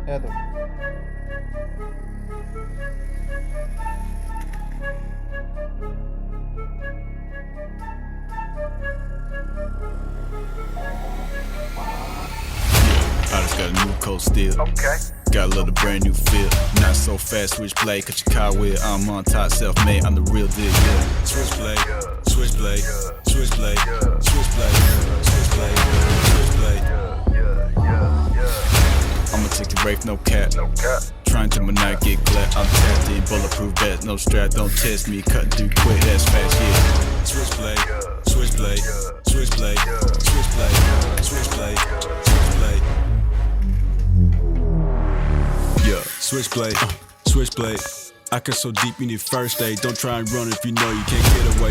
Eto. I just got a new coat still. Okay. Got a little brand new feel. Not so fast, switchblade, cut your car wheel. I'm on top, self-made, I'm the real deal, yeah. Switchblade, switchblade, switchblade, switchblade, switchblade, switchblade. I'ma take the rape, no cap. No cap. Trying to my night get glad. I'm tapped in, bulletproof vest, no strap, don't test me. Cutting through quick, that's fast, yeah. Switchblade, switchblade, switchblade, switchblade, switchblade, switchblade. Yeah, switchblade, switchblade. I cut so deep you need first aid. Don't try and run if you know you can't get away.